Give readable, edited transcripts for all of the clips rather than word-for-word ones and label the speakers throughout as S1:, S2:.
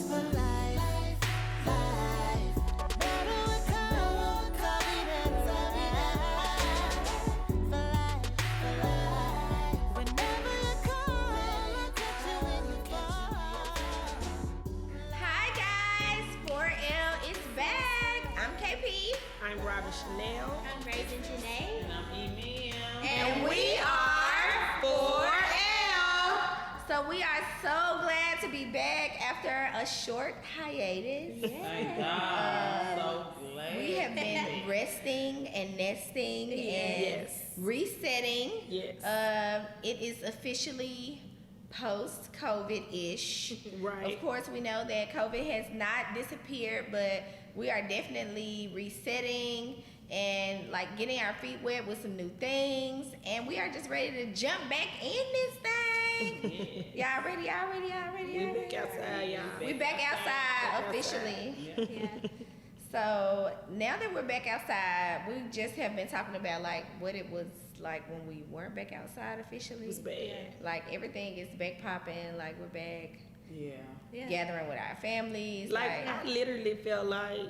S1: for life, life. No matter what comes, call me that's all we have. For life, whenever you call, I'll catch you when you fall.
S2: Hi guys, 4L is back. I'm KP.
S3: I'm Robin Chanel.
S4: I'm Raisin Janae.
S5: And I'm Emil.
S2: And we are 4L. So we are so glad to be back after a short hiatus.
S5: Thank God. So glad.
S2: We have been resting and nesting
S3: Yes.
S2: and resetting.
S3: Yes.
S2: It is officially post-COVID-ish.
S3: Right.
S2: Of course, we know that COVID has not disappeared, but we are definitely resetting and like getting our feet wet with some new things, and we are just ready to jump back in this thing. Y'all ready?
S3: We back outside, y'all.
S2: We back outside officially.
S4: Yeah.
S2: So now that we're back outside, we just have been talking about like what it was like when we weren't back outside officially.
S3: It was bad.
S2: Like everything is back popping. Like we're back
S5: Yeah.
S2: gathering with our families.
S3: Like, I literally felt like,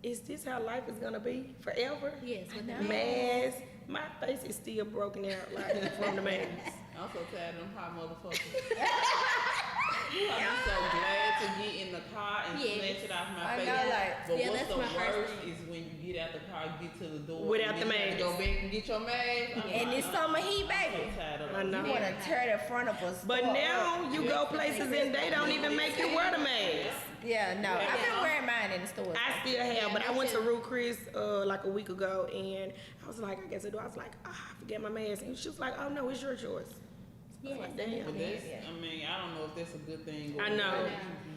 S3: is this how life is gonna be forever?
S4: Yes, with the
S2: know.
S3: Mask. My face is still broken out like from the mask.
S5: I'm so tired of them hot motherfuckers. I'm so glad to get in the car and
S4: Yes.
S5: snatch it off my
S2: I
S5: face.
S2: know, like,
S5: but
S4: yeah,
S5: what's
S4: that's
S5: the
S4: my first
S5: worst
S4: thing.
S5: is when you get out the car, get to the door,
S3: Without
S5: and
S3: the
S5: then you have to
S3: mask.
S5: go back and get your mask.
S2: And it's summer heat,
S5: I'm
S2: baby.
S5: so tired of
S3: I
S5: them.
S3: know.
S2: You want to tear the front of us.
S3: But now you go places and they don't even make you wear the mask.
S2: Yeah, no. I've been wearing mine in the stores.
S3: I still have, but I went to Ruth Chris like a week ago, and I was like, I guess I do. I was like, I forget my mask, and she was like, oh no, it's your choice. I was like, damn.
S5: But that's, I mean, I don't know if that's a good thing. Or
S3: I know.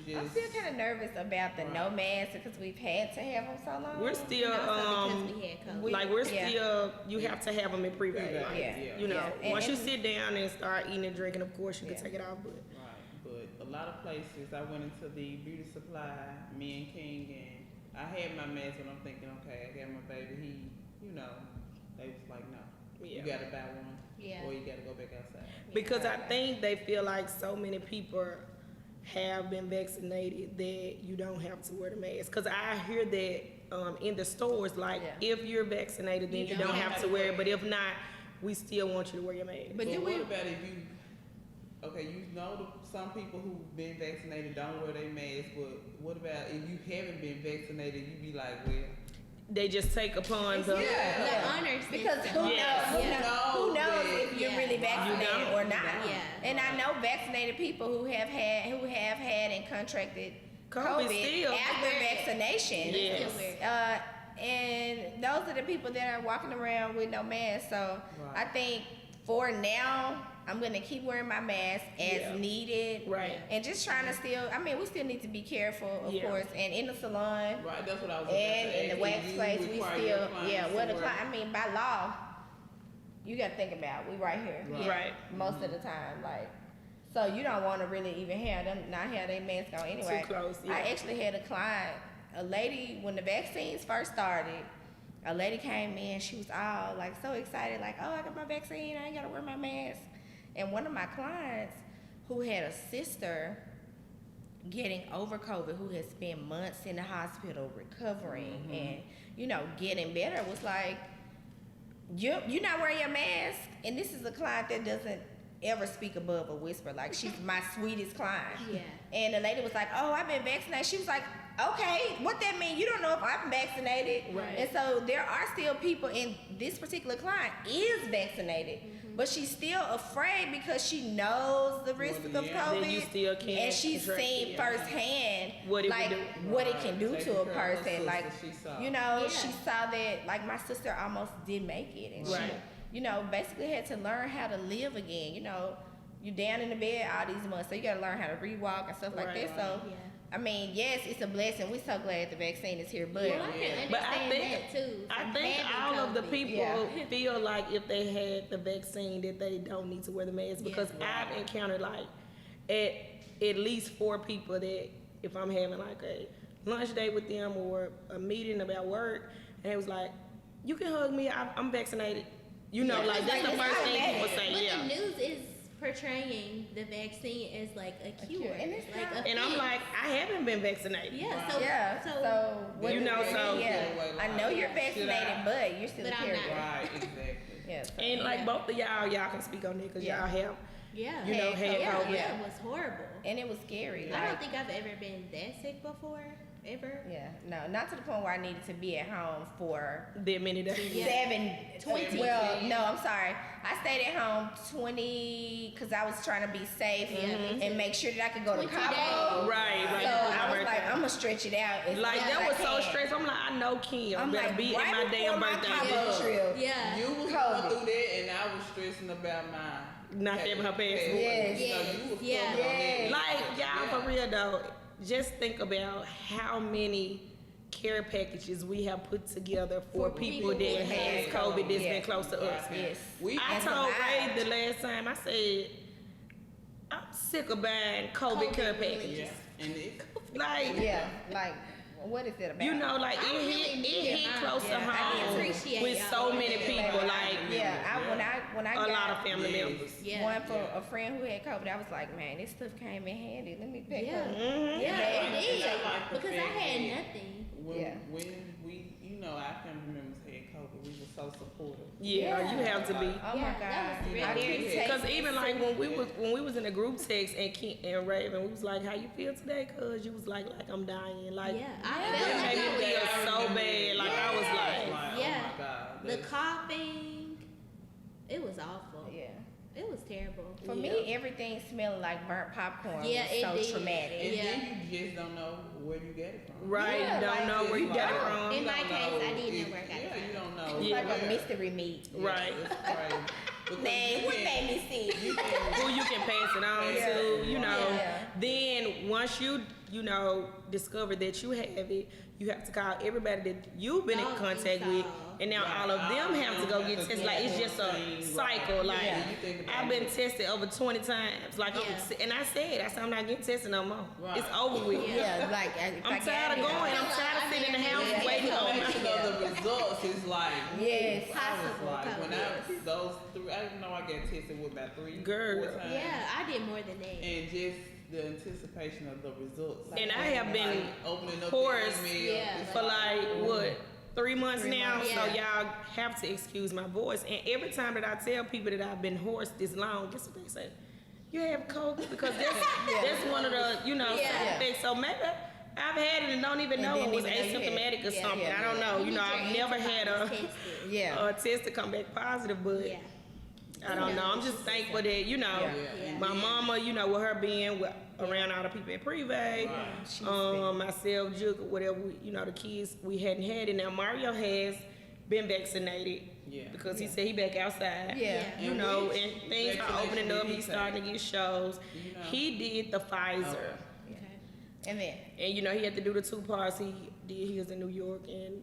S5: You
S2: I'm
S5: just,
S2: still kind of nervous about the no mask because we've had to have them so long.
S3: We're still
S4: because we had COVID.
S3: like we're
S2: Yeah.
S3: still you have to have them in pre-vet. Like,
S2: Yeah.
S3: you know,
S2: Yeah.
S3: once you
S2: And-
S3: sit down and start eating and drinking, of course you can
S2: Yeah.
S3: take it off. But
S5: right, but a lot of places, I went into the beauty supply, me and King, and I had my mask, and I'm thinking, okay, I got my baby, they was like, no,
S3: Yeah.
S5: you gotta buy one,
S4: Yeah.
S5: or you gotta go back outside.
S3: because I think they feel like so many people have been vaccinated that you don't have to wear the mask. Because I hear that in the stores, like
S2: Yeah.
S3: if you're vaccinated, then you don't have to wear it. But if not, we still want you to wear your mask.
S5: But
S4: do
S5: what
S4: we-
S5: about if you, okay, you know some people who've been vaccinated don't wear their mask, but what about if you haven't been vaccinated, you be like, well,
S3: They just take upon the
S4: The honors.
S2: Because who
S3: Yes.
S2: knows?
S5: Yeah.
S2: Who knows if you're
S4: Yeah.
S2: really vaccinated
S3: You don't.
S2: or not?
S4: Yeah.
S2: And I know vaccinated people who have had and contracted
S3: COVID
S2: COVID
S3: still.
S2: after vaccination.
S3: Yes.
S2: And those are the people that are walking around with no mask. So
S5: Right.
S2: I think for now, I'm gonna keep wearing my mask as
S3: Yeah.
S2: needed.
S3: Right.
S2: And just trying to we still need to be careful, of
S3: Yeah.
S2: course. And in the salon
S5: right, that's what I was about
S2: and
S5: to
S2: in the
S5: ask,
S2: wax
S5: you
S2: place, we
S5: require
S2: still,
S5: your clients
S2: well,
S5: to
S2: the
S5: wear-
S2: client, by law, you got to think about, we right here.
S3: Right.
S2: Most of the time, like, so you don't want to really even have them, not have their mask on anyway.
S3: Too close, yeah.
S2: I actually had a client, a lady, when the vaccines first started, a lady came in, she was all like so excited, like, oh, I got my vaccine, I ain't got to wear my mask. And one of my clients who had a sister getting over COVID, who had spent months in the hospital recovering and, getting better, was like, you're not wearing your mask. And this is a client that doesn't ever speak above a whisper. Like, she's my sweetest client.
S4: Yeah.
S2: And the lady was like, oh, I've been vaccinated. She was like, okay, what that mean? You don't know if I'm vaccinated.
S3: Right.
S2: And so there are still people, in this particular client is vaccinated, but she's still afraid because she knows the risk of
S5: Yeah.
S2: COVID.
S3: Then you still can't
S2: and she's
S3: contract it,
S2: seen
S3: yeah.
S2: firsthand
S3: What it
S2: like
S3: would do.
S2: what it can do
S5: Right.
S2: to a
S5: Taking care of her
S2: person. Like,
S5: sister, she saw.
S4: Yeah.
S2: she saw that, like, my sister almost did make it, and
S3: Right.
S2: she, basically had to learn how to live again. You're down in the bed all these months, so you got to learn how to rewalk and stuff like
S3: Right.
S2: that. So,
S4: Yeah.
S2: I mean, yes, it's a blessing. We're so glad the vaccine is here, but
S4: Well, I can
S3: But I
S4: understand
S3: think
S4: that too.
S3: I
S4: from
S3: think
S4: having
S3: all of the
S4: COVID.
S3: people
S2: Yeah.
S3: feel like if they had the vaccine that they don't need to wear the mask, because
S4: Yeah.
S3: I've encountered like at least 4 people that if I'm having like a lunch date with them or a meeting about work, and it was like, you can hug me, I'm vaccinated. Like that's the
S2: it's
S3: first thing
S2: automatic.
S3: people say.
S4: But
S3: Yeah.
S4: the news is portraying the vaccine as like a cure,
S2: cure. And it's
S4: like
S2: not.
S4: a
S3: And I'm
S4: fix.
S3: like, I haven't been vaccinated.
S4: Yeah, so
S2: what
S3: You
S2: does
S3: know,
S2: it
S3: so-
S2: mean? Yeah, I know you're
S5: Should I-
S2: vaccinated, but you're still a
S4: But I'm
S2: carrier.
S4: not.
S5: Right, exactly.
S2: Yeah, so,
S3: And like both of y'all can speak on that because
S2: Yeah.
S3: y'all have,
S4: yeah,
S3: you know,
S2: Had
S3: had
S4: yeah,
S3: COVID.
S4: yeah, it was horrible.
S2: and it was scary.
S4: I don't
S2: Like,
S4: think I've ever been that sick before, ever.
S2: yeah, no, not to the point where I needed to be at home for
S3: that many days.
S4: Yeah.
S2: 20. Well, no, I'm sorry. I stayed at home 20 because I was trying to be safe and make sure that I could go to
S4: 20
S2: Cabo.
S3: Right,
S2: So
S3: right.
S2: I
S3: My
S2: was like,
S3: birthday.
S2: I'm gonna stretch it out. As
S3: Like
S2: long
S3: that
S2: as
S3: was
S2: I
S3: so
S2: can.
S3: stressful. I'm like, I know Kim
S2: I'm
S3: better
S2: like,
S3: be
S2: right
S3: at my damn
S2: before my
S3: birthday.
S2: Cabo trip.
S4: Yeah.
S5: You was
S2: COVID.
S5: going through that, and I was stressing about mine.
S3: Not having her passport.
S2: Yes.
S5: You know, you was
S4: Yeah.
S5: focused on that.
S3: Like y'all, for real though, just think about how many care packages we have put together for people that
S4: people
S3: has
S5: that
S3: COVID that's
S2: Yeah.
S3: been close to us.
S2: Yes.
S5: We
S3: I
S2: And
S3: told
S2: survived.
S3: Ray the last time, I said, I'm sick of buying COVID care packages.
S5: yeah, and it,
S3: Like,
S2: Yeah, like, what is it about?
S3: you know, like
S4: I
S3: it
S4: really
S3: hit
S4: needed mine.
S3: close to
S2: Yeah, I
S3: home
S4: appreciate
S3: with
S4: y'all.
S3: so many
S5: Yeah.
S3: people. Like,
S2: Yeah, when I
S3: a
S2: got
S3: lot of family
S5: Yes.
S3: members.
S4: Yeah.
S2: one for
S5: Yeah.
S2: a friend who had COVID, I was like, man, this stuff came in handy. Let me pick
S4: Yeah.
S2: up.
S3: Mhm.
S4: Yeah,
S2: Yeah.
S4: it did.
S5: I like the
S4: Because I
S5: fact
S4: had
S5: that
S4: nothing.
S5: when,
S2: Yeah.
S5: when we, you know, our family members had COVID, we were so supportive.
S3: Yeah, you have to be.
S2: Oh
S4: Yeah,
S2: my
S4: that
S2: God.
S4: was really
S2: I
S4: good.
S2: keep taking
S3: Because even
S2: it
S3: like
S2: so-
S3: when we was in the group text and and Raven, we was like, "How you feel today?" Cause you was like I'm dying. Like
S4: Yeah, I
S3: that
S4: felt like
S3: made
S4: I
S3: me
S4: was.
S3: feel so bad. Like I was like,
S5: Like,
S4: Yeah.
S5: oh my God.
S4: The
S5: that's-
S4: coughing, it was awful.
S2: Yeah.
S4: It was terrible.
S2: For me, everything smelled like burnt popcorn.
S4: Yeah,
S2: was
S4: it
S2: so
S4: did.
S2: traumatic.
S5: And
S4: Yeah.
S5: then you just don't know where you get it from.
S3: right,
S2: Yeah,
S3: don't
S2: like,
S3: know where you got it
S5: Like,
S3: from.
S4: In
S5: you
S4: my
S5: don't
S4: case,
S5: know
S4: I didn't know
S5: if-
S4: where I got it
S5: Yeah,
S4: from.
S5: you don't know.
S2: It's
S3: Yeah.
S2: like a mystery meat.
S3: Right.
S5: It's crazy. Because
S2: Man,
S5: you
S2: what
S5: can't-
S2: made me sick?
S5: You can,
S3: Who you can pass it on
S5: Yeah.
S3: to, you know.
S2: Yeah.
S3: Then once you know discover that you have it, you have to call everybody that you've been in
S4: Oh,
S3: contact
S4: you
S3: with,
S4: call.
S3: and now all of them have to go get tested. Like it's just a cycle. Like
S5: Yeah. You think about
S3: I've been
S5: it.
S3: tested over 20 times. Like and I said I'm not getting tested no more.
S5: Right.
S3: It's over with.
S2: Yeah, like if I
S3: I'm tired of
S2: got it,
S3: going. I'm tired of sitting in the house
S2: Yeah.
S3: waiting on my.
S5: Information of the results is like
S2: Yes.
S4: Possible
S5: like when
S4: COVID.
S5: those three, I didn't know I got tested with about 3,
S3: Girl.
S5: 4 times.
S4: Yeah, I did more than that.
S5: And just the anticipation of the results.
S3: And I have been
S5: Like, opening up
S3: hoarse
S5: the email.
S4: Yeah.
S5: It's
S3: for like what 3 months
S2: 3
S3: now.
S2: months.
S3: So
S4: Yeah.
S3: y'all have to excuse my voice. And every time that I tell people that I've been hoarse this long, guess what they say? You have COVID because that's one of the side
S4: Yeah.
S3: effects. So maybe I've had it and don't even
S2: And
S3: know it
S2: didn't
S3: was
S2: even know you had it.
S3: asymptomatic or
S2: Yeah,
S3: something.
S2: yeah.
S3: I don't know. You
S4: need
S3: know, I've
S4: your
S3: never had
S4: antibodies
S3: a
S4: tested.
S2: Yeah.
S3: test to come back positive, but
S4: Yeah.
S3: I don't know. I'm just thankful that
S4: Yeah.
S3: my mama, with her being around all the people at Privé,
S2: She's
S3: myself, Juke, whatever, the kids, we hadn't had it. Now Mario has been vaccinated
S5: Yeah.
S3: because he said he back outside.
S2: Yeah.
S3: You
S5: And
S3: know,
S5: which
S3: and things are
S5: vaccination
S3: opening
S5: did
S3: up.
S5: he
S3: He's
S5: take?
S3: starting to get shows.
S5: You know?
S3: He did the Pfizer.
S5: Okay.
S4: Okay.
S2: And then
S3: And he had to do the 2 parts. He did his in New York and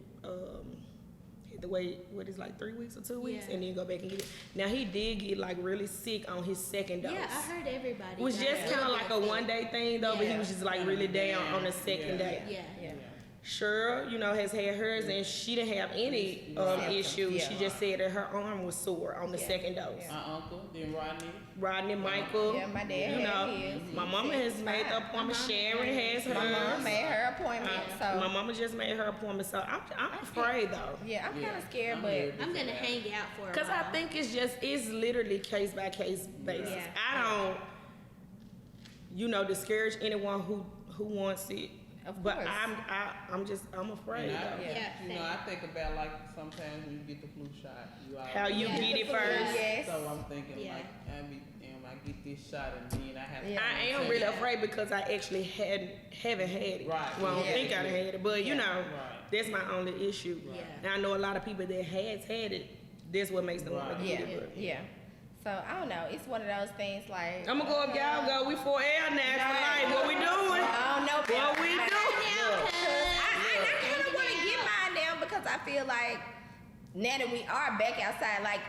S3: had to wait, what is like 3 weeks or 2 weeks,
S4: Yeah.
S3: and then go back and get it. Now he did get like really sick on his second dose.
S4: Yeah, I heard everybody.
S3: It was
S4: got
S3: just
S4: it.
S3: kind of like a 1-day thing though, but he
S2: Yeah.
S3: was just like really down on the second
S5: Yeah.
S3: day.
S4: Yeah.
S2: yeah.
S3: Cheryl, has had hers and she didn't have any
S2: Symptoms,
S3: issues.
S2: yeah.
S3: She just said that her arm was sore on the
S2: Yeah.
S3: second dose.
S2: Yeah.
S5: My uncle, then Rodney.
S3: Rodney, Michael,
S2: Yeah, my dad
S3: you
S2: had
S3: know,
S2: his.
S3: my mama has made the appointment.
S4: mama
S3: Sharon has hers.
S2: My mom made her appointment,
S3: My
S2: so
S3: mama just made her appointment, so I'm afraid though.
S2: yeah, I'm kind of scared,
S5: I'm
S2: but
S5: nervous
S4: I'm gonna
S5: about it.
S4: hang out for a
S3: Cause I
S4: while.
S3: think it's literally case by case basis.
S4: Yeah.
S3: I don't, discourage anyone who wants it.
S2: Of
S3: But
S2: course.
S3: I'm afraid
S5: And I,
S3: though.
S4: Yeah.
S5: I think about like sometimes when you get the flu shot, you all
S3: How you
S4: Yeah.
S3: get it
S2: Yeah.
S3: first.
S2: Yes.
S5: So I'm thinking
S4: Yeah.
S5: like, I get this shot and then I have to.
S2: Yeah.
S3: I am really afraid because I actually haven't had it.
S5: Right.
S3: Well, I don't
S2: Yeah.
S3: think I'd had it, but
S2: Yeah.
S5: Right.
S3: that's my only issue.
S4: Yeah.
S3: And I know a lot of people that has had it. That's what makes them want to
S5: Right.
S3: get
S2: yeah,
S3: it. But
S2: yeah. So I don't know. It's one of those things like
S3: I'm gonna go if y'all go. We for air now for life. What we doing?
S2: I don't know.
S3: What we
S2: I
S3: doing?
S2: kind of want to get mine down because I feel like now that we are back outside, like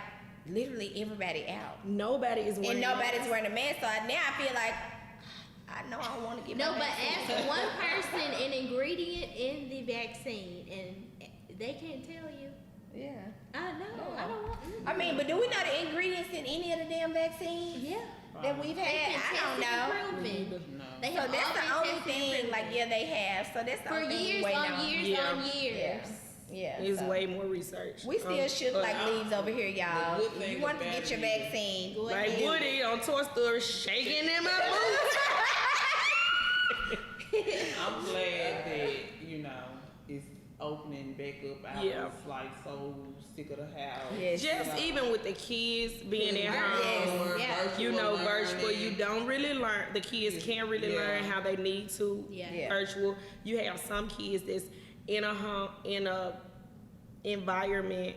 S2: literally everybody out.
S3: Nobody is wearing
S2: And nobody's wearing a mask, so now I feel like I know I want to get
S4: No,
S2: my
S4: but
S2: vaccine.
S4: ask one person an ingredient in the vaccine, and they can't tell you.
S2: Yeah.
S4: I know. I don't want.
S2: I mean, but do we know the ingredients in any of the damn vaccines?
S4: Yeah.
S2: that we've
S4: They
S2: had.
S4: can
S2: I don't
S4: test
S2: know.
S4: and proven.
S5: No.
S4: They
S2: So
S4: have
S2: that's the
S4: all been
S2: only
S4: tested and
S2: thing,
S4: proven.
S2: like, yeah, they have. So that's the
S4: For
S2: only thing we
S4: years
S2: waiting
S4: on
S2: on.
S4: years
S3: Yeah.
S4: on years.
S2: Yeah,
S3: It's
S2: so
S3: way more research.
S2: we still shook like leaves over here, y'all.
S5: The good
S2: If
S5: thing
S2: you want to
S5: about
S2: get your
S5: it is-
S2: vaccine,
S4: Go
S3: Like
S4: ahead.
S3: Woody on Toy Story shaking in my boots.
S5: I'm glad that, it's opening back up. I
S3: Yeah.
S5: was like so sick of the house.
S2: Yes.
S3: Just even with the kids being at
S2: Yes.
S3: home,
S4: Yeah.
S3: you know, virtual,
S5: learning.
S3: you don't really learn. The kids can't really
S5: Yeah.
S3: learn how they need to
S4: Yeah.
S2: Yeah.
S3: virtual. You have some kids that's in a home, in a environment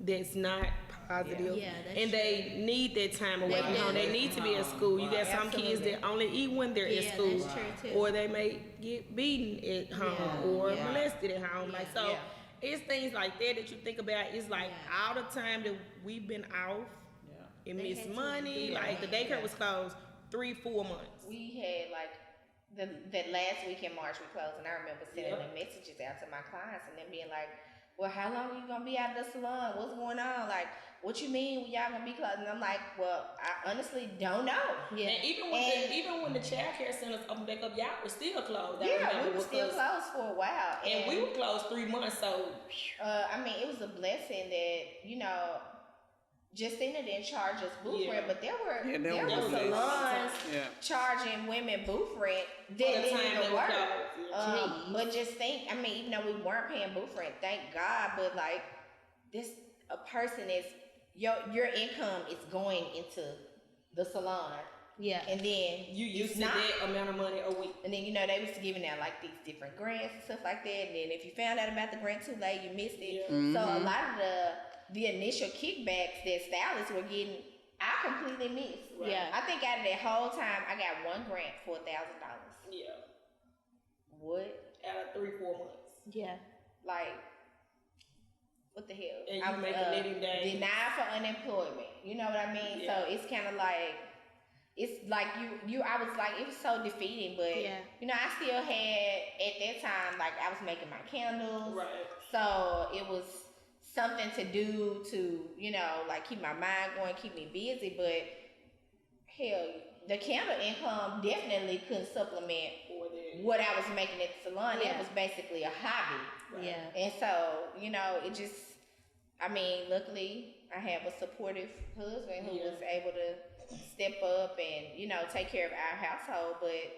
S3: that's not positive,
S4: Yeah, that's
S3: and they need that time away
S4: They
S3: from
S4: do.
S3: home. They need to be at school. You got some kids
S2: Absolutely.
S3: that only eat when they're
S4: Yeah,
S3: at school,
S4: that's true, too.
S3: or they may get beaten at home
S4: Yeah.
S3: or
S2: Yeah.
S3: molested at home. Like so.
S2: Yeah.
S3: It's things like that that you think about. It's like
S4: Yeah.
S3: all the time that we've been off
S5: Yeah.
S3: and
S4: They
S3: missed
S4: had to
S3: money.
S4: do
S3: Like the
S2: that.
S3: daycare was closed 3-4 months.
S2: we had like that last week in March we closed, and I remember sending
S3: Yep.
S2: the messages out to my clients and them being like, "Well, how long are you gonna be out of the salon? What's going on? Like, what you mean we y'all gonna be closed?" And I'm like, "Well, I honestly don't know."
S4: Yeah.
S3: And even when the child care centers opened back up, y'all were still closed. I
S2: Yeah,
S3: remember,
S2: we were still
S3: because-
S2: closed for a while,
S3: And we were closed 3 months. So
S2: I mean, it was a blessing that Justina didn't charge us booth
S3: Yeah.
S2: rent, but there were
S5: Yeah, there
S2: there
S5: was
S2: were
S5: a blessing.
S2: salons
S5: Yeah.
S2: charging women booth rent that
S3: for the
S2: didn't
S3: time
S2: even
S3: that
S2: work.
S3: we closed, yeah.
S2: But just think, I mean, even though we weren't paying booth rent, thank God, but like a person is your income is going into the salon,
S4: Yeah.
S2: and then
S3: you
S2: it's
S3: used to
S2: not.
S3: that amount of money a week.
S2: And then they was giving out like these different grants and stuff like that. And then if you found out about the grant too late, you missed it.
S3: Yeah.
S2: So a lot of the initial kickbacks that stylists were getting, I completely missed.
S3: Right.
S4: Yeah.
S2: I think out of that whole time, I got one grant for $1,000.
S3: Yeah,
S2: What?
S3: out of 3-4 months.
S4: Yeah.
S2: Like, what the hell?
S3: And you
S2: I was,
S3: make a living day.
S2: denied for unemployment. You know what I mean?
S3: Yeah.
S2: So it's kind of like, it's like I was like, it was so defeating, but
S4: Yeah.
S2: I still had at that time, like I was making my candles.
S3: Right.
S2: So it was something to do to, like keep my mind going, keep me busy, but hell, the candle income definitely couldn't supplement
S3: For that.
S2: what I was making at the salon.
S4: Yeah.
S2: That was basically a hobby.
S3: Right.
S4: Yeah.
S2: And so, it just, luckily I have a supportive husband who
S3: Yeah.
S2: was able to step up and, take care of our household. But,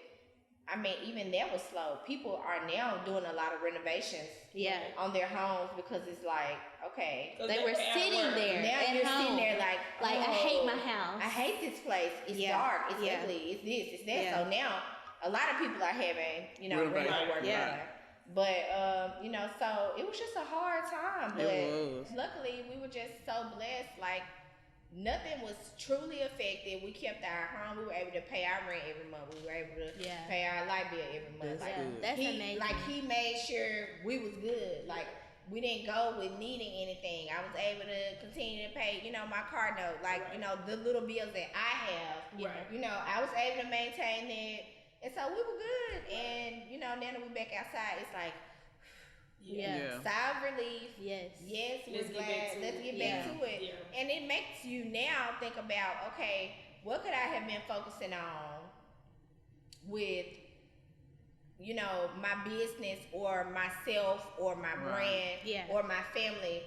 S2: even that was slow. People are now doing a lot of renovations
S4: Yeah.
S2: on their homes because it's like, okay,
S3: 'Cause
S4: They were
S3: at
S4: sitting
S3: work.
S4: there.
S2: now
S4: at
S2: you're
S4: home.
S2: sitting there like,
S4: Like, I
S2: oh,
S4: hate my house.
S2: I hate this place. It's
S4: Yeah.
S2: dark. It's
S4: Yeah.
S2: ugly. It's this. It's that.
S4: Yeah.
S2: So now a lot of people are having,
S5: Renovation.
S2: reno work
S4: Yeah.
S2: done. But so it was just a hard time. But
S5: It was.
S2: luckily we were just so blessed. Like nothing was truly affected. We kept our home. We were able to pay our rent every month. We were able to
S4: Yeah.
S2: pay our light bill every month.
S5: That's
S2: Like,
S5: good.
S4: That's amazing.
S2: Like he made sure we was good. Like we didn't go with needing anything. I was able to continue to pay, my car note. Like,
S3: Right.
S2: the little bills that I have.
S3: Right.
S2: I was able to maintain that. And so we were good. And, now that we're back outside, it's like
S4: Yeah.
S5: Yeah.
S2: sigh of relief.
S4: Yes.
S2: Yes, we're
S3: Let's get back
S2: glad.
S3: to
S2: Let's
S3: it.
S2: get
S4: Yeah.
S2: back to it.
S3: Yeah.
S2: And it makes you now think about, okay, what could I have been focusing on with, my business or myself or my
S5: Right.
S2: brand
S4: Yeah.
S2: or my family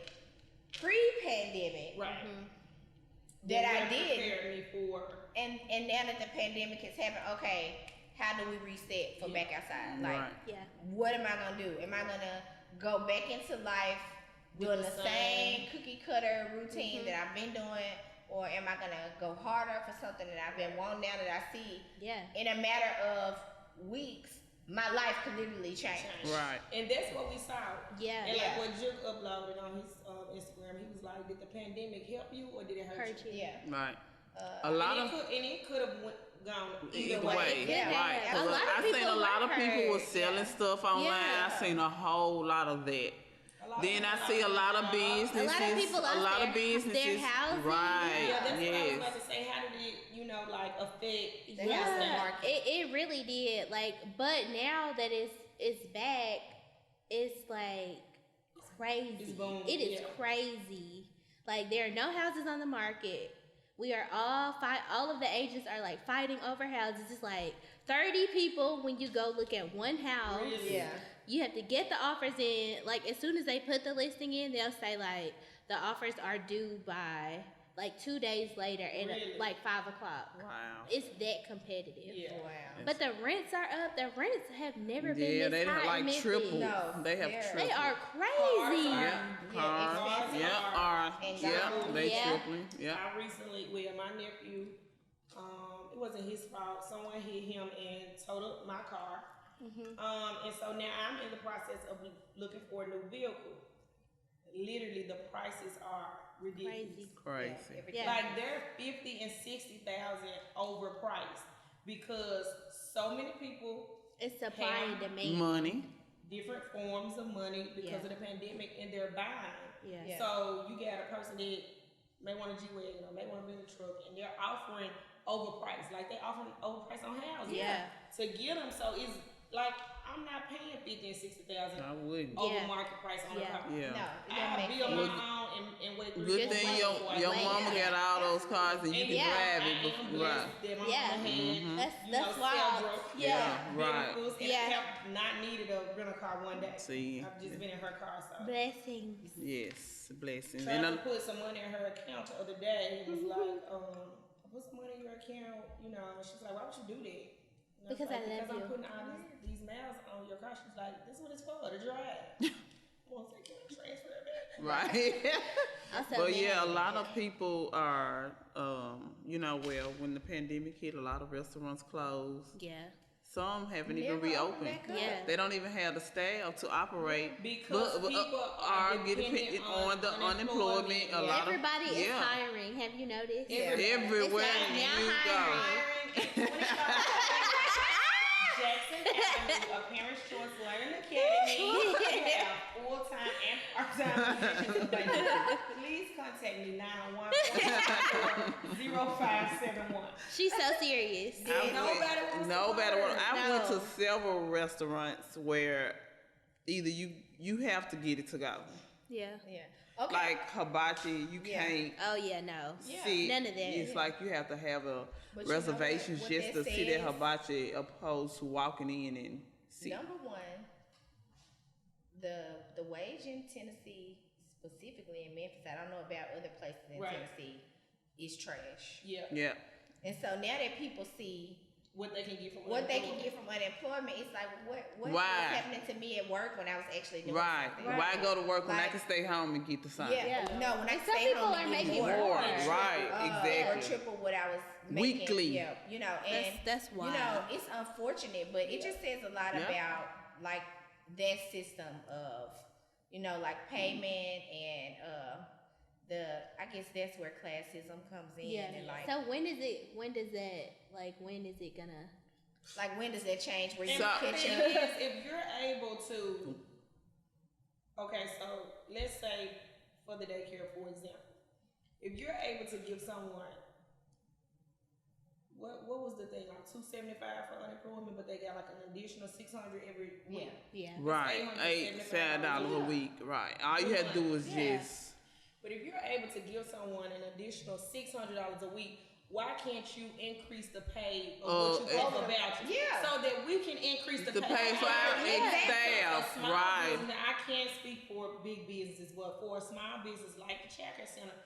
S2: pre-pandemic
S3: Right.
S2: that I
S3: That
S2: did.
S3: prepared me for.
S2: And now that the pandemic has happened, okay, how do we reset for back outside? Like,
S5: Right.
S4: Yeah.
S2: what am I gonna do? Am I gonna go back into life doing the same cookie cutter routine that I've been doing, or am I gonna go harder for something that I've been wanting now that I see
S4: Yeah.
S2: in a matter of weeks, my life could literally change.
S5: Right.
S3: And that's what we saw.
S4: Yeah.
S3: And
S2: Yeah.
S3: like what Juke uploaded on his Instagram, he was like, "Did the pandemic help you or did it hurt,
S4: Hurt you.
S2: Yeah.
S5: Right. A lot of
S3: And it could have gone either
S5: either
S3: way.
S5: way,
S2: Yeah.
S5: right?
S4: A
S5: 'Cause
S4: lot of
S5: I seen
S4: people
S5: a lot of
S4: were
S5: people was
S4: hurt.
S5: selling stuff online.
S4: Yeah.
S5: I seen a whole lot of that. Then I see a lot of businesses.
S4: A lot of people
S5: a
S4: lost
S5: lot
S4: their-
S5: of businesses.
S4: their housing.
S5: Right.
S3: Yeah, that's what I was
S5: Yes.
S3: about to say. How did it, affect
S2: The housing
S4: Yeah,
S2: market.
S4: it really did. Like, but now that it's back, it's like crazy.
S3: It's booming,
S4: It is
S3: yeah.
S4: crazy. Like, there are no houses on the market. We are all of the agents are like fighting over houses. It's like 30 people when you go look at one house.
S3: Really?
S2: Yeah.
S4: You have to get the offers in. Like, as soon as they put the listing in, they'll say, like, the offers are due by, like, 2 days later at,
S3: Really?
S4: like, 5 o'clock.
S5: Wow.
S4: It's that competitive.
S3: Yeah.
S2: Wow.
S4: But the rents are up. The rents have never been
S5: Yeah,
S4: this
S5: they
S4: high
S5: have
S4: in
S5: like
S4: Memphis.
S5: triple.
S2: No,
S5: They have
S2: they're-
S5: triple.
S4: They are crazy.
S5: Yeah,
S2: Yeah,
S5: cars.
S2: expensive.
S5: Yeah, are.
S2: And
S5: Yeah,
S2: gold.
S5: they
S4: Yeah.
S5: tripling. Yeah.
S3: I recently, well, my nephew, it wasn't his fault. Someone hit him and totaled my car. And so now I'm in the process of looking for a new vehicle. Literally, the prices are ridiculous.
S4: Crazy.
S5: Crazy.
S4: Yeah.
S3: Like they're 50 and 60,000 overpriced because so many people,
S4: It's supply and demand.
S5: Money.
S3: different forms of money because
S4: Yeah.
S3: of the pandemic, and they're buying.
S4: Yeah.
S2: Yeah.
S3: So you got a person that may want a G-Wagon or may want to build a truck, and they're offering overpriced, like they offering overpriced on houses.
S4: Yeah.
S3: To get them, so it's like I'm not paying 50 and 60,000
S5: I wouldn't.
S3: over
S4: Yeah.
S3: market price on
S4: Yeah.
S3: a car.
S5: Yeah.
S2: No, it
S3: I
S2: don't make
S3: build
S2: sense.
S3: my own and wait 3
S5: Good
S3: days
S5: thing
S3: before
S5: your
S3: I
S5: your
S3: do
S5: mama
S3: it.
S5: got all those cars and you
S3: And
S5: can
S4: yeah,
S5: drive
S3: I
S5: it
S3: am
S5: before.
S3: blessed
S5: Right.
S3: that my
S4: Yeah.
S3: mama had,
S4: That's
S3: you know,
S4: wild.
S3: several
S5: Yeah, right.
S3: vehicles and
S4: Yeah.
S3: have not needed a rental car one day.
S5: See.
S3: I've just been in her car, so.
S4: Blessings.
S5: Yes, blessings.
S3: Tried
S5: And
S3: to put some money in her account the other day. It was like, I put some money in your account, you know, and she's like, why would you do that? And was
S4: Because
S3: like,
S4: I love
S3: because
S4: you.
S3: I'm putting all these miles on your car. She's like, this is what it's for, to drive. Well, I can I transfer it back?
S5: right.
S4: Also,
S5: But yeah, a
S4: man,
S5: lot of people are, you know, well, when the pandemic hit, a lot of restaurants closed.
S4: Yeah.
S5: Some haven't even
S2: Never opened
S5: reopened.
S2: back up.
S4: Yeah.
S5: They don't even have the staff to operate.
S3: Because people
S5: are
S3: are
S5: getting
S3: dependent
S5: on the
S3: on
S5: unemployment. A lot
S4: Everybody
S5: of
S4: is
S5: yeah.
S4: hiring. Have you noticed?
S5: Everywhere
S4: It's like now
S5: you
S4: hiring.
S5: go.
S3: Hiring at 25 Jackson Avenue, a Parents Choice Learning Academy. We have full-time and part-time positions available. Please contact me 901-0571.
S4: She's so serious.
S3: Nobody wants to
S5: I went
S4: No.
S5: to several restaurants where either you have to get it to go.
S4: Yeah.
S2: Yeah. Okay.
S5: Like hibachi, you
S2: Yeah.
S5: can't
S4: Oh yeah, no.
S5: sit.
S4: None of that.
S5: It's like you have to have a
S2: But you know
S5: reservation
S2: what
S5: just to
S2: that
S5: sit at
S2: says?
S5: hibachi opposed to walking in and sit.
S2: Number one, the wage in Tennessee, specifically in Memphis, I don't know about other places in
S3: Right.
S2: Tennessee, is trash.
S3: Yeah,
S5: Yeah.
S2: And so now that people see
S3: what they can get from
S2: what they can
S3: unemployment.
S2: get from unemployment, it's like what was
S5: Why?
S2: happening to me at work when I was actually doing
S5: Right.
S2: something.
S5: Why go to work when I
S2: Like-
S5: can stay home and get the sign?
S2: Yeah.
S4: Yeah.
S2: No, when I
S4: And some
S2: stay
S4: people
S2: home
S4: are
S2: and get
S4: making
S2: more,
S4: more.
S5: Right,
S2: or
S5: exactly.
S2: triple what I was making.
S5: Weekly.
S2: Yeah, you know, and
S4: That's
S2: you
S4: wild.
S2: know, it's unfortunate, but it just says a lot
S5: Yeah.
S2: about like that system of, you know, like payment and I guess that's where classism comes in
S4: Yeah.
S2: and like
S4: So when is it gonna?
S2: like when does that change where you
S3: And
S5: So-
S3: my
S2: catch
S3: thing
S2: up?
S3: is, if you're able to, okay, so let's say for the daycare, for example, if you're able to give someone, what was the thing, like $275 for unemployment, but they got like an additional $600 every week.
S2: Yeah.
S4: Yeah.
S5: Right. $8 a week. Right. All you have to do is
S2: Yeah.
S5: just
S3: But if you're able to give someone an additional $600 a week, why can't you increase the pay of what you pay for vouchers?
S2: Yeah.
S3: So that we can increase the
S5: The pay for our staff,
S3: A small
S5: right.
S3: business, now, I can't speak for big businesses, but for a small business like the Chacker Center,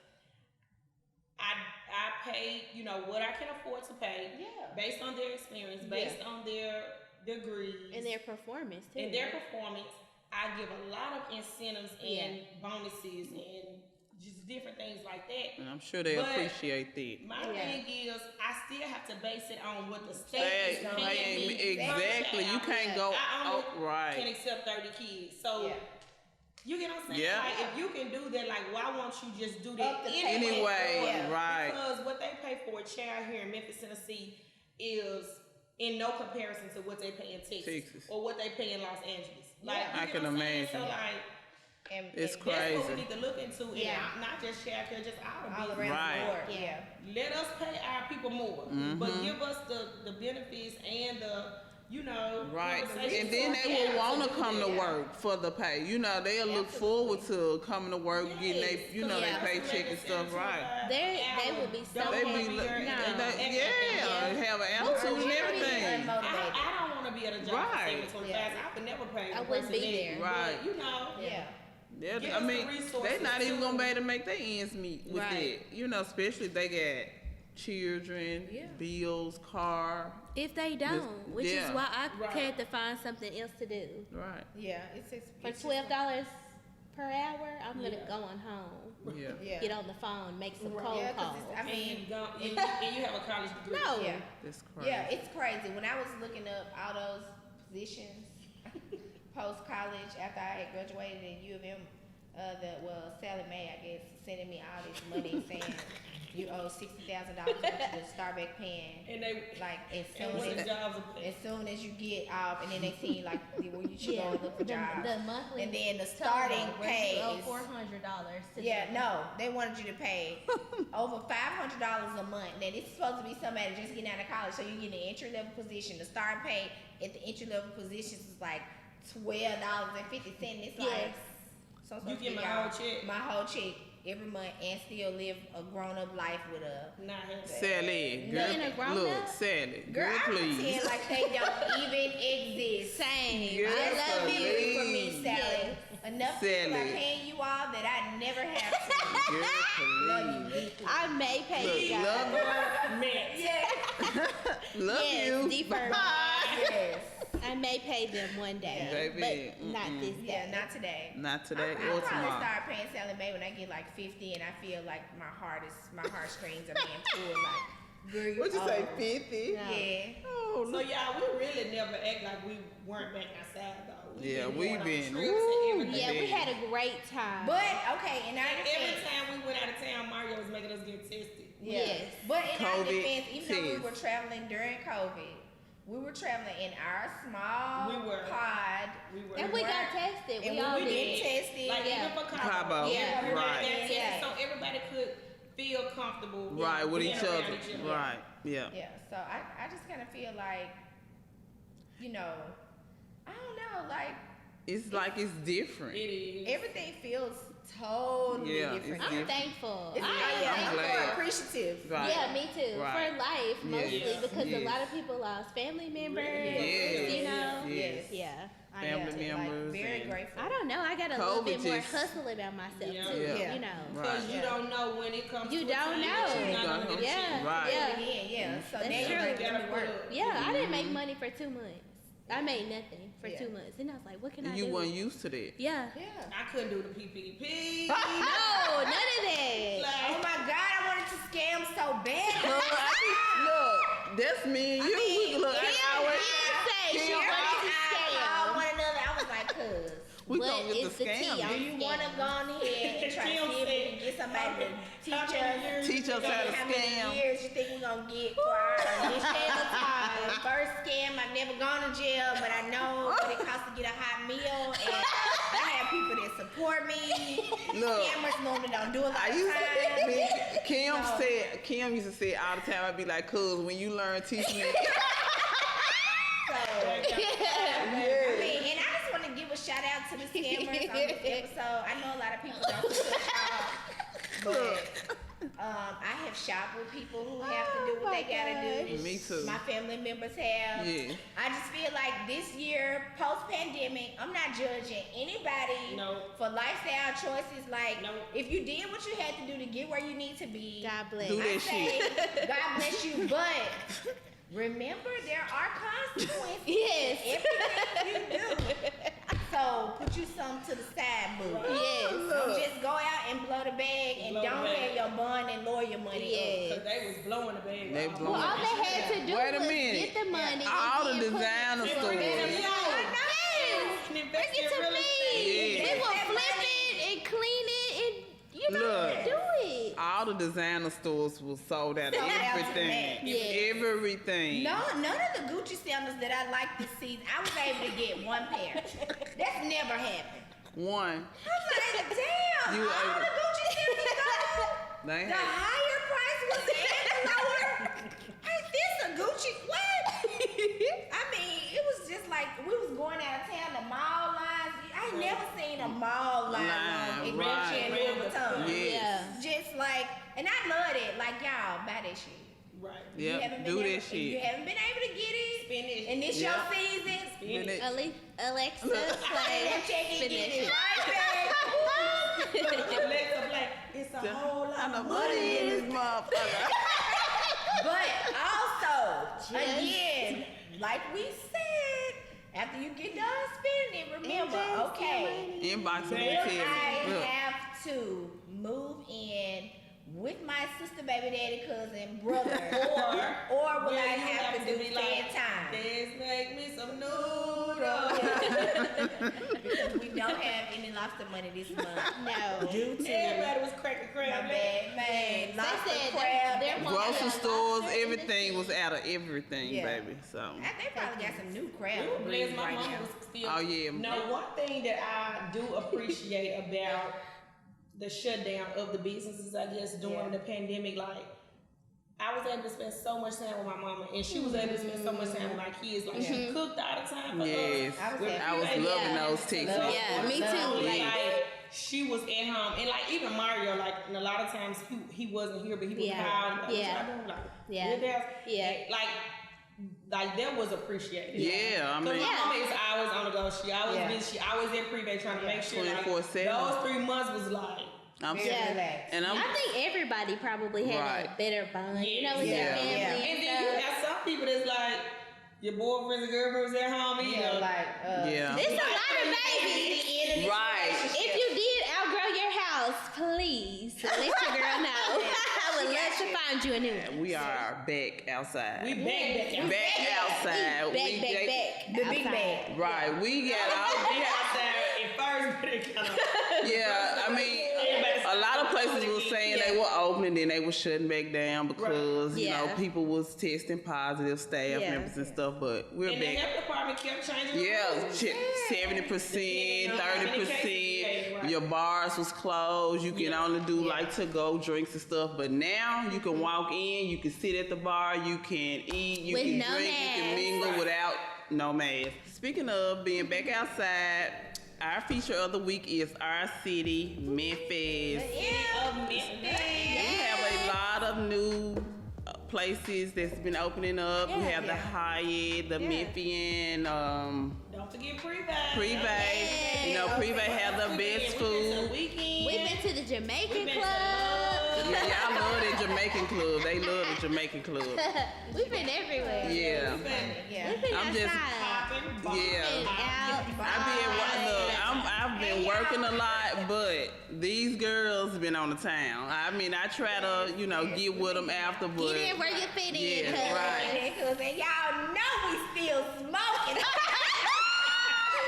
S3: I pay, you know, what I can afford to pay
S2: Yeah.
S3: based on their experience, based on their degrees
S4: And their performance too.
S3: and their performance. I give a lot of incentives and bonuses and just different things like that.
S5: and I'm sure they
S3: But
S5: appreciate that.
S3: My
S4: Yeah.
S3: thing is, I still have to base it on what the state
S5: Hey,
S3: is paying me.
S5: exactly. You can't go
S3: I only can
S5: right.
S3: accept 30 kids. So,
S2: Yeah.
S3: you get what I'm saying?
S5: Yeah.
S3: Like, if you can do that, like, why won't you just do
S2: Up
S3: that
S2: the pay.
S5: Anyway,
S2: Yeah.
S5: right.
S3: Because what they pay for a child here in Memphis, Tennessee is in no comparison to what they pay in Texas. Or what they pay in Los Angeles. Like,
S2: Yeah.
S3: you
S5: I
S3: get
S5: can
S3: what I'm saying? So,
S5: imagine.
S3: like,
S2: And,
S5: It's
S2: and
S5: crazy.
S3: that's what we need to look into. And
S4: Yeah.
S3: not just child care, just all
S2: all
S3: of
S2: around
S5: Right.
S2: the board.
S4: Yeah.
S2: Yeah.
S3: let us pay our people more, but give us the benefits and the you know,
S5: Right,
S3: conversation
S5: and then they
S3: started.
S5: will want to come to
S3: Absolutely.
S5: work for the pay. You know, they'll look forward to coming to work, getting
S3: Yes,
S5: they, you know,
S4: yeah.
S5: their paycheck and stuff. Right?
S4: They will be so
S5: They
S4: happy.
S5: be,
S4: No.
S5: yeah, have an attitude and everything.
S2: Unmotivated.
S3: I don't want to be at a job
S5: Right.
S3: for 7
S2: Yeah.
S3: I could never pay.
S4: I
S3: the
S4: wouldn't be
S3: person
S4: there.
S3: that,
S5: Right.
S3: But, you know,
S2: Yeah.
S5: Yeah,
S3: Give
S5: I
S3: us the
S5: mean,
S3: resources
S5: they not even
S3: to-
S5: gonna be able to make their ends meet with
S4: Right.
S5: that. You know, especially if they got children,
S2: Yeah.
S5: bills, car.
S4: If they don't, which
S5: yeah.
S4: is why I
S3: Right.
S4: had to find something else to do.
S5: Right.
S2: Yeah, it's
S4: For
S2: it's
S4: $12 per hour, I'm gonna
S3: Yeah.
S4: go on home,
S5: Yeah.
S2: Yeah.
S4: get on the phone, make some
S3: Right.
S4: cold
S2: Yeah, 'cause
S4: calls.
S2: it's, I
S3: and
S2: mean,
S3: you don't, and you have a college degree.
S4: No.
S2: yeah.
S5: That's crazy.
S2: Yeah, it's crazy. When I was looking up all those positions post college after I had graduated at U of M, Sally Mae, I guess, sending me all this money saying you owe $60,000 to the Starbucks pen.
S3: And they,
S2: Like as
S3: and
S2: soon
S3: what the
S2: as
S3: jobs are
S2: as soon as you get off, and then they see like where you should go and look for jobs.
S4: The monthly
S2: And then the starting pay is
S4: $400 to
S2: yeah, no, they wanted you to pay over $500 a month. Now this is supposed to be somebody just getting out of college, so you get an entry level position. The starting pay at the entry level positions is like $12.50. It's like
S4: Yes.
S2: so I'm
S3: You
S2: supposed to
S3: get my
S2: y'all
S3: whole check.
S2: my whole check every month, and still live a grown up life with a
S3: not have that.
S5: Sally,
S4: Nothing a
S5: girl,
S4: grown
S5: look,
S4: up?
S5: Sally,
S2: girl.
S5: girl,
S2: I
S5: please.
S2: pretend like they don't even exist.
S4: Same.
S5: Girl,
S4: I love
S2: Love
S4: you.
S2: you for me,
S5: please.
S2: Sally. Enough people are
S5: Sally.
S2: paying you all that I never have to.
S5: Girl,
S2: Love
S5: please.
S2: you.
S4: I may pay
S5: Look,
S4: you guys.
S5: love,
S3: Man,
S5: love
S4: Yes,
S5: you.
S4: defer.
S2: Yes.
S4: I may pay them one day,
S5: Baby,
S4: but not this day.
S2: Yeah, not today.
S5: Not today
S2: I'll
S5: or
S2: probably
S5: tomorrow.
S2: start paying Sally Mae when I get like 50 and I feel like my heartstrings are being pulled. Like, girl,
S5: What'd you say,
S2: old.
S5: 50?
S4: No.
S2: Yeah.
S5: Oh,
S3: so
S5: look.
S3: y'all, we really never act like we weren't back outside though.
S5: Yeah,
S3: going
S5: we've
S3: on
S5: been,
S3: trips and
S5: woo.
S3: everything.
S4: Yeah, we had a great time.
S2: But, okay, in our
S3: And every
S2: defense.
S3: time we went out of town, Mario was making us get tested.
S2: Yeah.
S4: Yes.
S2: But in our
S5: COVID
S2: defense, even though we
S5: test.
S2: were traveling during COVID, we were traveling in our small
S3: We were.
S2: pod.
S3: We were.
S4: And we got tested.
S2: And
S4: We all
S2: we
S4: did.
S2: get tested.
S3: Like
S4: Yeah.
S3: even for
S5: Cabo,
S2: Yeah,
S3: everybody
S5: right.
S3: got tested,
S2: Yeah.
S3: so everybody could feel comfortable.
S5: Right, with
S3: being
S5: each
S3: around
S5: other.
S3: each other.
S5: Right, yeah.
S2: Yeah, so I just kind of feel like, you know, I don't know, like
S5: It's like it's different.
S3: It is.
S2: everything feels totally
S5: Yeah,
S2: different.
S5: it's
S2: now.
S4: I'm
S5: different.
S4: thankful.
S2: It's,
S4: I
S2: yeah,
S4: am
S5: I'm
S2: I'm
S5: glad.
S2: more appreciative.
S5: Right.
S4: Yeah, me too.
S5: Right.
S4: For life, mostly
S5: Yes.
S4: because a
S5: Yes.
S4: lot of people lost family members.
S5: Yes.
S4: You know.
S5: Yes.
S4: Yeah. I
S5: Family
S4: am too.
S5: members.
S2: Like, very
S5: and-
S2: grateful.
S4: I don't know. I got a little
S5: COVID
S4: bit more
S5: just-
S4: hustle about myself
S3: Yeah.
S4: too.
S5: Yeah.
S4: You know.
S5: Right.
S3: Because you
S2: Yeah.
S3: don't know when it comes
S4: You
S3: to a
S4: don't
S3: time
S4: know.
S3: that you're not
S5: You
S3: gonna
S5: don't
S3: get
S4: Yeah.
S3: checked.
S5: Right.
S4: Yeah.
S2: Yeah. So
S4: That's
S2: now
S4: true.
S2: you're
S3: You
S2: making
S3: gotta
S2: me
S3: put
S2: work.
S3: up.
S4: Yeah, I didn't make money for 2 months. I made nothing for
S2: Yeah.
S4: 2 months, and I was like, "What can I
S5: You
S4: do?"
S5: weren't used to that.
S4: Yeah.
S2: Yeah.
S3: I couldn't do the PPP.
S4: No, none of that.
S2: Oh my God, I wanted to scam so bad.
S5: Look, that's me and you. We look,
S4: Kim
S5: I always
S4: say she
S5: Kim,
S4: wanted to
S2: I called
S4: scam.
S2: one another. I was like, cuz.
S5: we
S4: But
S5: gonna get
S4: it's
S5: the
S4: the tea.
S5: scam.
S2: Do you want to go on ahead and try to
S3: Kim
S2: see if we
S3: said,
S2: can get somebody to teach
S3: how many
S2: us?
S3: years
S5: Teach us how to
S2: How many
S5: scam.
S2: years you think we're gonna get for our initial time? First scam, I've never gone to jail, but I know what it costs to get a hot meal, and I have people that support me.
S5: Look.
S2: Scammers normally don't do it all
S5: I
S2: the
S5: used
S2: time.
S5: to, Kim
S2: No.
S5: said, Kim used to say all the time, I'd be like, cuz when you learn, teach me.
S2: So, I mean, and I just want to give a shout out to the scammers on this episode. I know a lot of people don't support y'all, but I have shopped with people who have to do what they gotta do.
S5: Me too.
S2: My family members have.
S5: Yeah.
S2: I just feel like this year, post-pandemic, I'm not judging anybody
S3: No.
S2: for lifestyle choices. Like,
S3: No.
S2: if you did what you had to do to get where you need to be,
S4: God bless.
S5: Do
S2: I
S5: that
S2: say,
S5: shit.
S2: God bless you, but remember there are consequences.
S4: Yes.
S2: Everything you do. So put you some to the side, boo.
S4: Yes.
S2: Don't just go out and blow the bag and
S3: Blow the
S2: don't
S3: bag.
S2: have your bond and lawyer money.
S4: Yes.
S3: Because they was blowing the bag.
S5: They
S3: off.
S5: blowing
S4: Well, all they had to do
S5: Wait a
S4: was
S5: minute.
S4: get the money.
S5: All
S4: and
S5: the
S4: then put it
S5: designer
S4: to
S5: stores.
S4: the-
S3: Yeah.
S4: Yes.
S3: And invest
S4: Bring it
S3: in
S4: to
S3: real
S4: me.
S3: estate.
S5: Yeah.
S4: They will
S2: That
S4: flip
S2: money.
S4: it and clean it and you know
S5: Look.
S4: do it.
S5: All the designer stores was sold out of
S2: Sold out to
S5: everything.
S2: the
S4: Yes.
S5: Everything.
S2: No, none of the Gucci sandals that I like this season, I was able to get one pair. That's never happened.
S5: One.
S2: I'm like, damn,
S5: You
S2: all
S5: able-
S2: the Gucci sandals go.
S5: They
S2: The
S5: had,
S2: higher price was and the lower. Ain't this a Gucci? What? I mean, it ain't never seen a mall line in
S5: right.
S2: Gucci and Louis Vuitton.
S5: Yes.
S2: Just like, and I love it. Like, y'all, buy that shit.
S3: Right.
S2: You
S5: Yep,
S2: haven't been
S5: do
S2: able,
S5: that
S2: if you
S5: shit.
S2: haven't been able to get it,
S3: Spend it.
S2: and this
S5: Yep.
S2: your season,
S3: Spend it.
S4: Alexa,
S2: play that check and
S4: spin
S2: get
S4: that
S2: it
S4: shit.
S2: right back.
S3: Alexa play. It's a whole lot of
S5: money in this motherfucker.
S2: But also,
S4: Just-
S2: again, like we said, after you get done spending, remember, okay,
S5: Inbox me
S2: will
S5: and tell
S2: I
S5: me. Look.
S2: have to move in with my sister, baby daddy, cousin, brother, or will
S3: Will
S2: I
S3: you
S2: have to do
S3: be
S2: spend time?
S3: Let's make me some noodles.
S2: Because we don't have any lobster money this month.
S4: No.
S2: Due to
S3: Everybody was cracking
S2: my
S3: crab
S2: bad man,
S4: They
S2: lobster
S4: said
S2: crab.
S4: they're wanting
S5: Grocery
S4: a
S5: stores,
S4: lobster in the
S5: everything was out of everything,
S2: Yeah.
S5: baby. So.
S2: They probably got some new crab
S3: Ooh, bless
S2: breeds
S3: my
S2: right
S3: mama
S2: now.
S3: was still.
S5: Oh, yeah.
S3: No, one thing that I do appreciate about the shutdown of the businesses, I guess, during the pandemic, like, I was able to spend so much time with my mama, and she was able to spend so much time with my kids. Like, she cooked all the time for
S5: Yes,
S3: us.
S2: I
S5: I was
S3: Yeah.
S5: loving those texts.
S4: Yeah, me too.
S3: Like,
S5: Yeah.
S3: she was at home, and like even Mario, like, and a lot of times he wasn't here, but he would
S4: Yeah.
S3: call and be like,
S4: Yeah.
S3: what y'all doing? Like,
S4: Yeah.
S3: good house.
S4: Yeah.
S3: And, like that was appreciated.
S5: Yeah, I mean-
S3: my mama is always on the go. She always
S2: Yeah.
S3: been, she always at pre-bay trying to make sure like
S5: 24/7.
S3: those 3 months was like.
S5: I'm
S2: Very
S4: Yeah.
S2: relaxed.
S5: and I'm
S4: I think everybody probably had a
S5: Right.
S4: better bond, you know, with
S5: Yeah.
S4: their family
S2: Yeah.
S3: And
S4: and
S3: then you
S4: stuff.
S3: have some people that's like your boyfriends and girlfriends at home either.
S2: Yeah, like,
S5: yeah.
S4: It's a lot of babies.
S5: Right.
S4: If you did outgrow your house, please let your girl know. I would love to find you a new one.
S5: We are back outside.
S3: We back.
S5: back outside.
S4: Back.
S2: the big bag.
S5: Right. We got all.
S3: We outside at first, but it kind of.
S5: Yeah, I mean, a lot of places were saying they were opening, then they were shutting back down because you know
S4: Yeah.
S5: people was testing positive, staff
S4: Yeah.
S5: members and stuff. But we're
S3: And the
S5: back.
S3: health department kept changing. the
S5: Yeah,
S3: rules.
S5: 70%,
S3: Depending on how many
S5: 30%.
S3: cases, right.
S5: Your bars was closed. You can
S3: Yeah.
S5: only do like to-go drinks and stuff. But now you can walk in, you can sit at the bar, you can eat, you
S4: With
S5: can
S4: no
S5: drink, you can
S4: mask.
S5: mingle without no mask. Speaking of being back outside, our feature of the week is our city, Memphis. We have a lot of new places that's been opening up. We have the Hyatt, the Memphian,
S3: Don't forget pre-bay.
S5: Pre-Bay. You know, Pre-Bay have the best food.
S4: We've been to the Jamaican
S3: been to
S4: Club.
S5: Yeah, y'all love that Jamaican club. They love the Jamaican club.
S4: We've been everywhere.
S5: Yeah.
S2: Yeah.
S4: We've been
S5: I'm just-
S4: outside.
S5: Yeah.
S4: Been out.
S5: I've been working a lot, but these girls been on the town. I mean, I try to, you know, get with them after, but
S4: Get in where you fit in.
S5: Yeah,
S4: cuz.
S5: right.
S2: Because and y'all know we still smoking.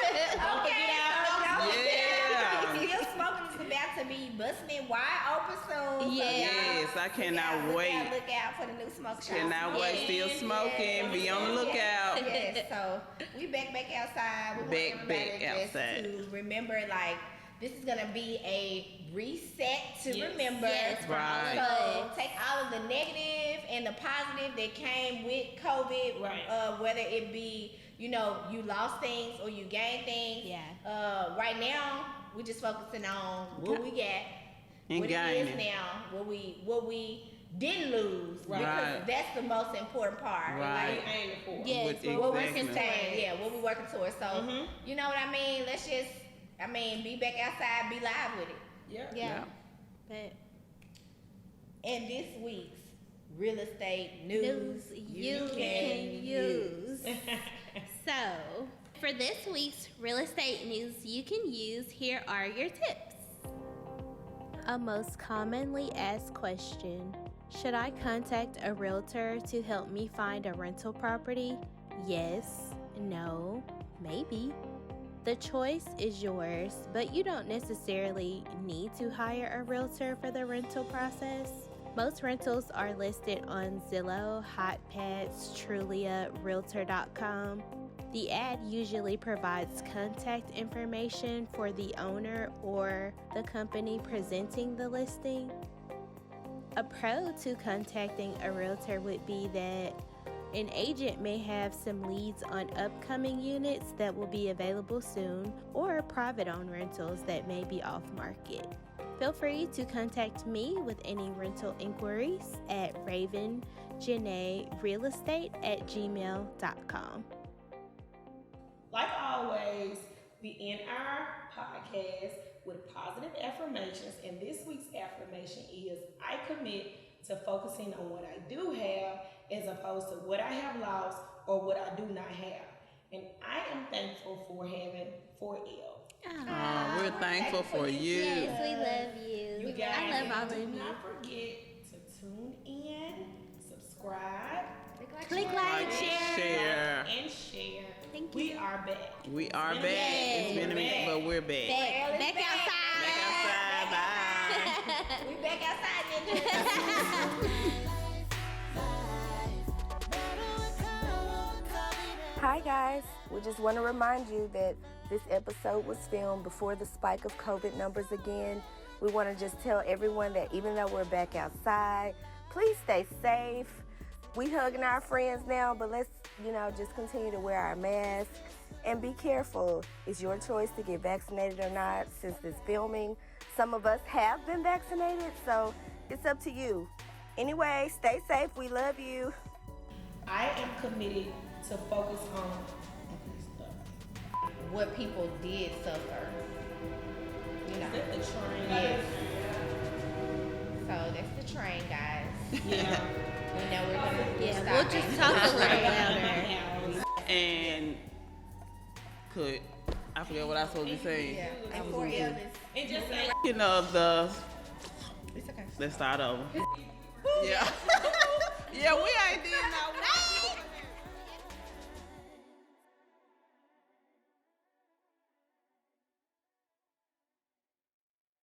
S2: Okay,
S5: Yeah.
S2: we still smoking. It's about to be busting it wide open soon.
S4: Yeah.
S5: Yes, I cannot wait.
S2: Look out for the new smoke shop.
S5: Cannot wait. Still smoking. Be on the lookout.
S2: Yes, so we back outside. We
S5: Back
S2: want everybody just
S5: outside.
S2: to remember, like, this is gonna be a reset to
S3: Yes.
S2: remember.
S4: Yes, for
S5: Right.
S4: all of
S2: So
S4: us.
S2: take all of the negative and the positive that came with COVID.
S3: Right.
S2: Whether it be, you know, you lost things or you gained things.
S4: Yeah.
S2: Right now, we just focusing on what we got,
S5: And
S2: what it
S5: gaining.
S2: is now, what we didn't lose.
S5: Right.
S2: Because that's the most important part.
S5: Right.
S2: Like,
S3: Aiming for.
S4: Yes,
S5: With
S4: what we're
S5: exactly.
S4: working
S2: saying,
S4: towards.
S2: yeah, what we working towards. So, you know what I mean? Let's just, be back outside, be live with it.
S3: Yeah.
S4: Yeah. But
S2: And this week's real estate news,
S4: news you can use. So, for this week's real estate news you can use, here are your tips. A most commonly asked question: should I contact a realtor to help me find a rental property? Yes, no, maybe. The choice is yours, but you don't necessarily need to hire a realtor for the rental process. Most rentals are listed on Zillow, HotPads, Trulia, Realtor.com. The ad usually provides contact information for the owner or the company presenting the listing. A pro to contacting a realtor would be that An agent may have some leads on upcoming units that will be available soon or private-owned rentals that may be off market. Feel free to contact me with any rental inquiries at ravenjanaerealestate@gmail.com.
S3: Like always, we end our podcast with positive affirmations, and this week's affirmation is, I commit to focusing on what I do have as opposed to what I have lost or what I do not have. And I am thankful for having 4L.
S5: We're thankful for you.
S4: Yes, we love you.
S3: You guys,
S4: I love all of
S3: do
S4: you.
S3: not forget to tune in, subscribe,
S4: Click like, share.
S3: and share.
S4: Thank
S3: We
S4: you.
S3: are back.
S5: We are
S3: It's
S5: back.
S3: been a minute.
S5: It's been a minute, but we're back.
S4: Back outside.
S5: Back outside. Bye.
S2: We back outside, nigga.
S6: Hi guys, we just want to remind you that this episode was filmed before the spike of COVID numbers again. We want to just tell everyone that even though we're back outside, please stay safe. We hugging our friends now, but let's, just continue to wear our masks and be careful. It's your choice to get vaccinated or not. Since this filming, some of us have been vaccinated, so it's up to you. Anyway, stay safe. We love you.
S3: I am committed to focus on
S2: What people did suffer.
S3: the train.
S2: Yes. So that's the train, guys.
S3: Yeah.
S2: We know we're gonna
S4: Yeah,
S2: stop
S4: we'll just
S2: it.
S4: talk a little louder.
S5: And I forget what I was supposed to say.
S2: Yeah. And 4L is.
S3: And just say,
S5: It's okay. Let's start over. Yeah. Yeah, we